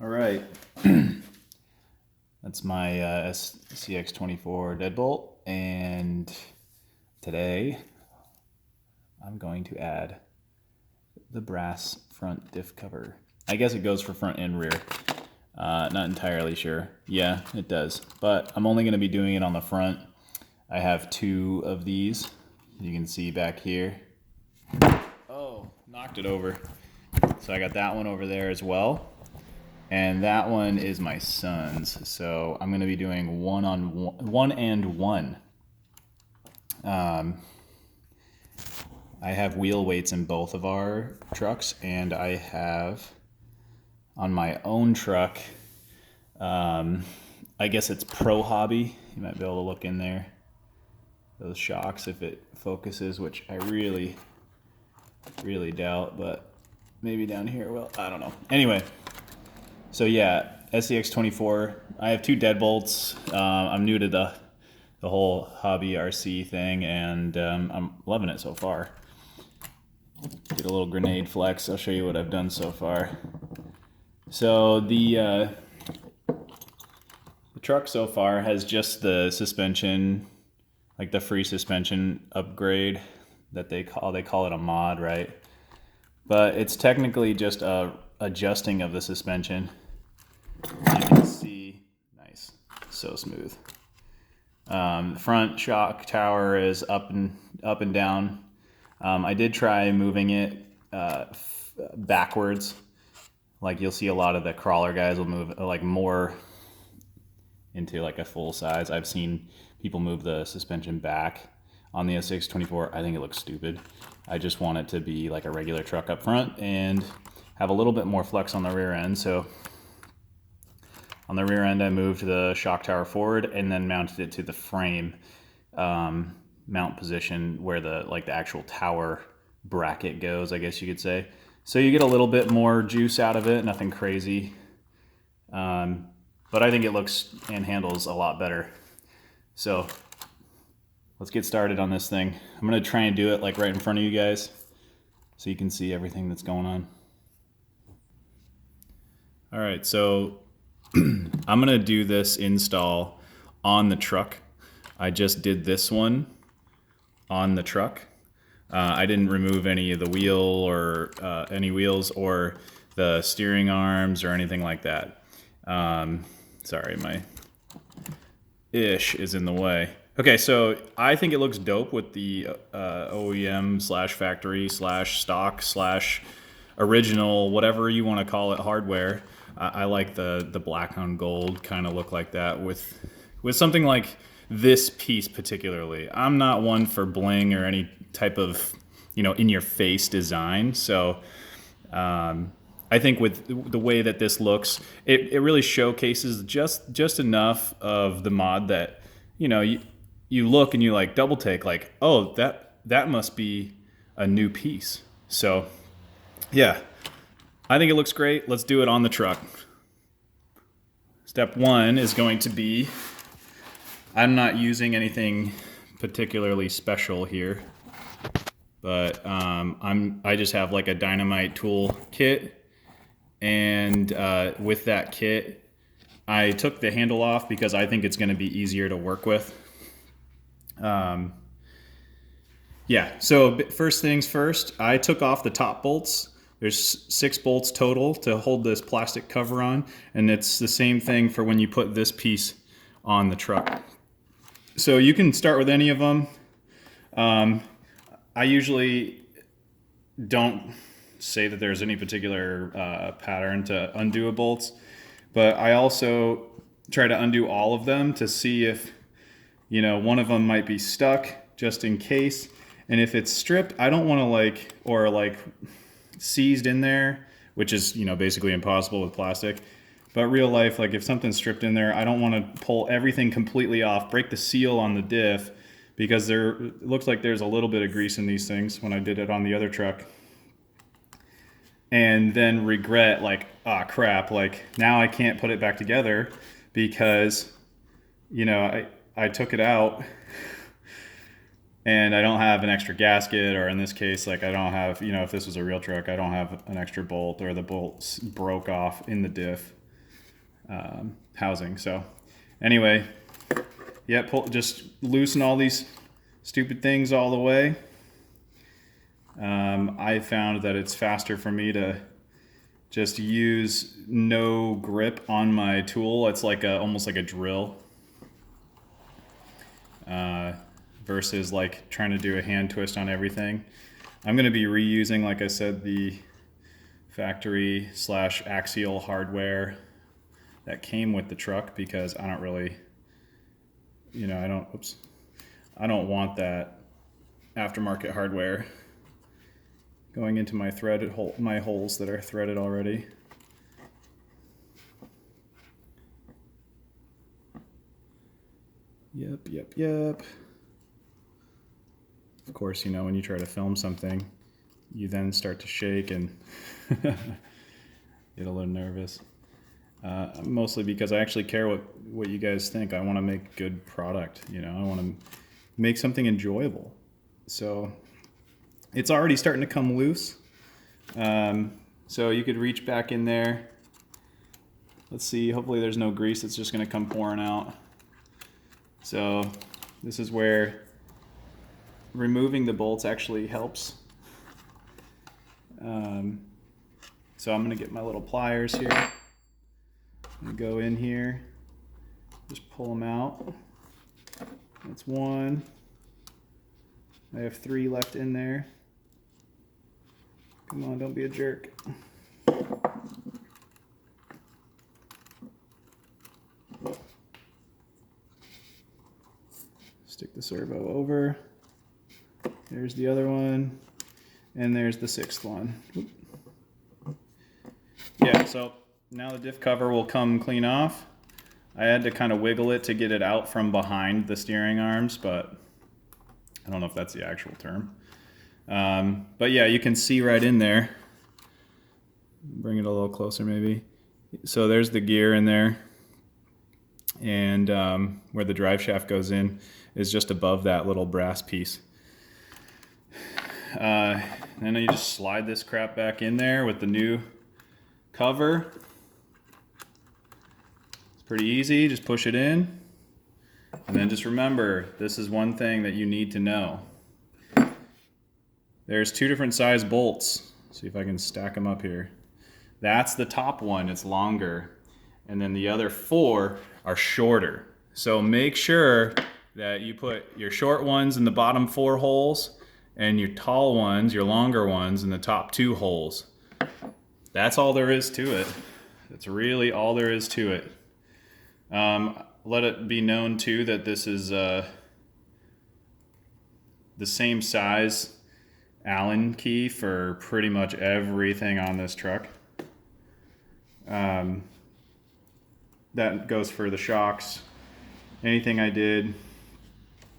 All right, that's my SCX24 deadbolt, and today I'm going to add the brass front diff cover. I guess it goes for front and rear. Not entirely sure. Yeah, it does, but I'm only going to be doing it on the front. I have two of these. You can see back here. Oh, knocked it over. So I got that one over there as well. And that one is my son's. So I'm going to be doing one and one. I have wheel weights in both of our trucks, and I have on my own truck, I guess it's Pro Hobby. You might be able to look in there. Those shocks, if it focuses, which I really doubt, but maybe down here, well, I don't know. Anyway, so yeah, SCX24. I have two deadbolts. I'm new to the whole hobby RC thing, and I'm loving it so far. Get a little grenade flex. I'll show you what I've done so far. So the truck so far has just the suspension, like the free suspension upgrade that they call it a mod, right? But it's technically just a adjusting of the suspension. You can see, nice, so smooth. The front shock tower is up and down. I did try moving it backwards. Like you'll see a lot of the crawler guys will move like more into like a full size. I've seen people move the suspension back on the SCX24. I think it looks stupid. I just want it to be like a regular truck up front and have a little bit more flex on the rear end. So on the rear end, I moved the shock tower forward and then mounted it to the frame mount position where the actual tower bracket goes, I guess you could say. So you get a little bit more juice out of it, nothing crazy. But I think it looks and handles a lot better. So let's get started on this thing. I'm gonna try and do it like right in front of you guys so you can see everything that's going on. All right, so I'm gonna do this install on the truck. I just did this one on the truck. I didn't remove any of the wheel or any wheels or the steering arms or anything like that. Sorry, my ish is in the way. Okay, so I think it looks dope with the OEM slash factory slash stock slash original, whatever you want to call it, hardware. I like the black on gold kind of look like that with something like this piece particularly. I'm not one for bling or any type of in your face design. So I think with the way that this looks, it really showcases just enough of the mod that you look and you like double take like, oh, that must be a new piece. So yeah, I think it looks great. Let's do it on the truck. Step one is going to be, I'm not using anything particularly special here, but I just have like a dynamite tool kit, and with that kit, I took the handle off because I think it's going to be easier to work with. Yeah, so first things first, I took off the top bolts. There's 6 bolts total to hold this plastic cover on, and it's the same thing for when you put this piece on the truck. So you can start with any of them. I usually don't say that there's any particular pattern to undo a bolts, but I also try to undo all of them to see if one of them might be stuck just in case. And if it's stripped, I don't want to seized in there, which is basically impossible with plastic. But real life, like if something's stripped in there, I don't want to pull everything completely off, break the seal on the diff, because it looks like there's a little bit of grease in these things when I did it on the other truck. And then regret like, ah, crap, like now I can't put it back together because, I took it out and I don't have an extra gasket, or in this case, like I don't have, if this was a real truck, I don't have an extra bolt, or the bolts broke off in the diff. housing. So anyway, yeah, just loosen all these stupid things all the way. I found that it's faster for me to just use no grip on my tool. It's like almost like a drill, versus like trying to do a hand twist on everything. I'm going to be reusing, like I said, the factory / Axial hardware that came with the truck, because I don't really, I don't want that aftermarket hardware going into my my holes that are threaded already. Yep. Of course, when you try to film something, you then start to shake and get a little nervous. Mostly because I actually care what you guys think. I want to make good product. I want to make something enjoyable. So it's already starting to come loose. So you could reach back in there. Let's see, hopefully there's no grease that's just going to come pouring out. So this is where removing the bolts actually helps. So I'm going to get my little pliers here. I'm going to go in here, just pull them out. That's one. I have 3 left in there. Come on, don't be a jerk. Stick the servo over. There's the other one. And there's the 6th one. Yeah, so now the diff cover will come clean off. I had to kind of wiggle it to get it out from behind the steering arms, but I don't know if that's the actual term. But yeah, you can see right in there. Bring it a little closer maybe. So there's the gear in there. And where the drive shaft goes in is just above that little brass piece. Then you just slide this crap back in there with the new cover. It's pretty easy, just push it in. And then just remember, this is one thing that you need to know. There's 2 different size bolts. See if I can stack them up here. That's the top one, it's longer. And then the other 4 are shorter. So make sure that you put your short ones in the bottom 4 holes and your tall ones, your longer ones, in the top 2 holes. That's all there is to it. That's really all there is to it. Let it be known too that this is the same size Allen key for pretty much everything on this truck. That goes for the shocks. Anything I did,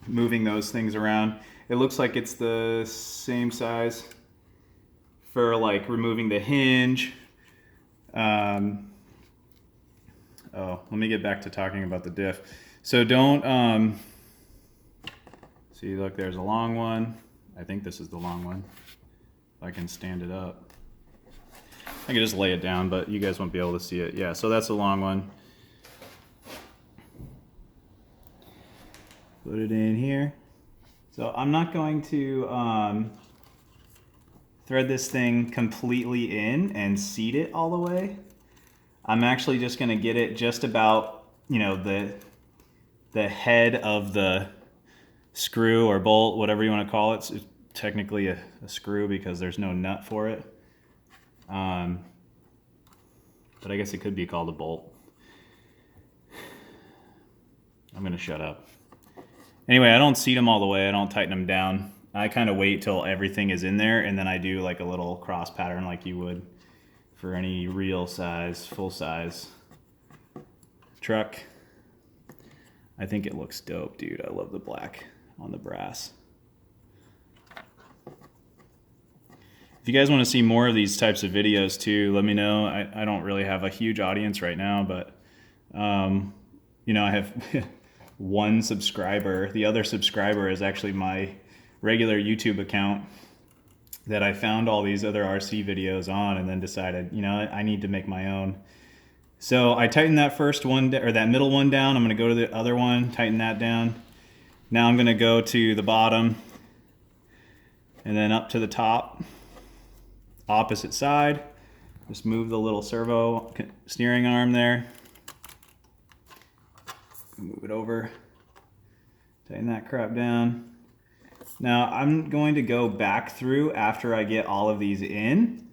moving those things around. It looks like it's the same size for like removing the hinge. Oh, let me get back to talking about the diff. So don't, see, look, there's a long one. I think this is the long one. If I can stand it up. I can just lay it down, but you guys won't be able to see it. Yeah, so that's a long one. Put it in here. So I'm not going to thread this thing completely in and seat it all the way. I'm actually just going to get it just about, the head of the screw or bolt, whatever you want to call it. It's technically a screw because there's no nut for it. But I guess it could be called a bolt. I'm going to shut up. Anyway, I don't seat them all the way. I don't tighten them down. I kind of wait till everything is in there, and then I do like a little cross pattern like you would for any real size, full size truck. I think it looks dope, dude. I love the black on the brass. If you guys want to see more of these types of videos too, let me know. I don't really have a huge audience right now, but I have one subscriber. The other subscriber is actually my regular YouTube account that I found all these other RC videos on and then decided, I need to make my own. So I tightened that first one, or that middle one down. I'm gonna go to the other one, tighten that down. Now I'm gonna go to the bottom and then up to the top, opposite side. Just move the little servo steering arm there. Move it over, tighten that crap down. Now I'm going to go back through after I get all of these in.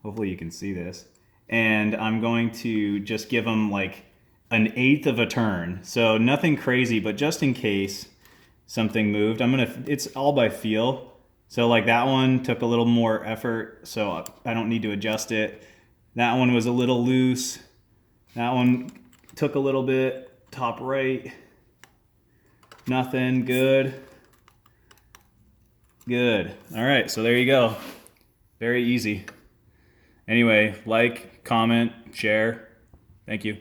Hopefully you can see this. And I'm going to just give them like 1/8 of a turn. So nothing crazy, but just in case something moved, it's all by feel. So like that one took a little more effort, so I don't need to adjust it. That one was a little loose. That one took a little bit. Top right, nothing, good. Good. All right, so there you go. Very easy. Anyway, like, comment, share. Thank you.